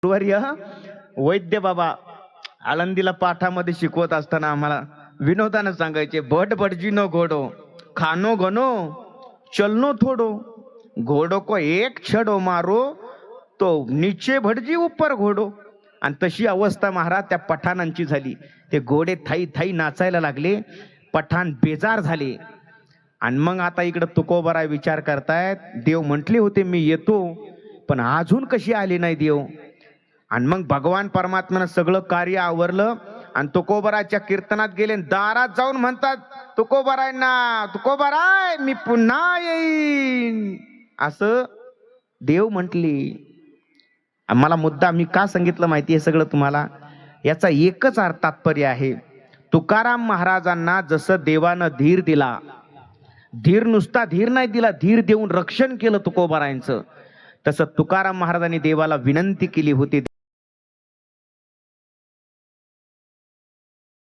गुरुवर्य वैद्य बाबा आळंदीला पाठामध्ये शिकवत असताना आम्हाला विनोदानं सांगायचे, भट भटजी नो घोडो खानो घनो चलनो थोडो, घोडो को एक छडो मारो तो नीचे भटजी ऊपर घोडो. आणि तशी अवस्था महाराज त्या पठाणांची झाली. ते घोडे थाई थाई नाचायला लागले, पठाण बेजार झाले. आणि मग आता इकडं तुकोबाराय विचार करतायत, देव म्हटले होते मी येतो, पण अजून कशी आली नाही देव. आणि मग भगवान परमात्म्यानं सगळं कार्य आवरलं आणि तुकोबाराच्या कीर्तनात गेले. दारात जाऊन म्हणतात, तुकोबारायना, तुकोबाराय मी पुन्हा येईन असं देव म्हटली. मला मुद्दा मी का सांगितलं माहिती आहे सगळं तुम्हाला, याचा एकच अर्थ तात्पर्य आहे. तुकाराम महाराजांना जसं देवानं धीर दिला, धीर नुसता धीर नाही दिला, धीर देऊन रक्षण केलं तुकोबारायांचं, तसं तुकाराम महाराजांनी देवाला विनंती केली होती.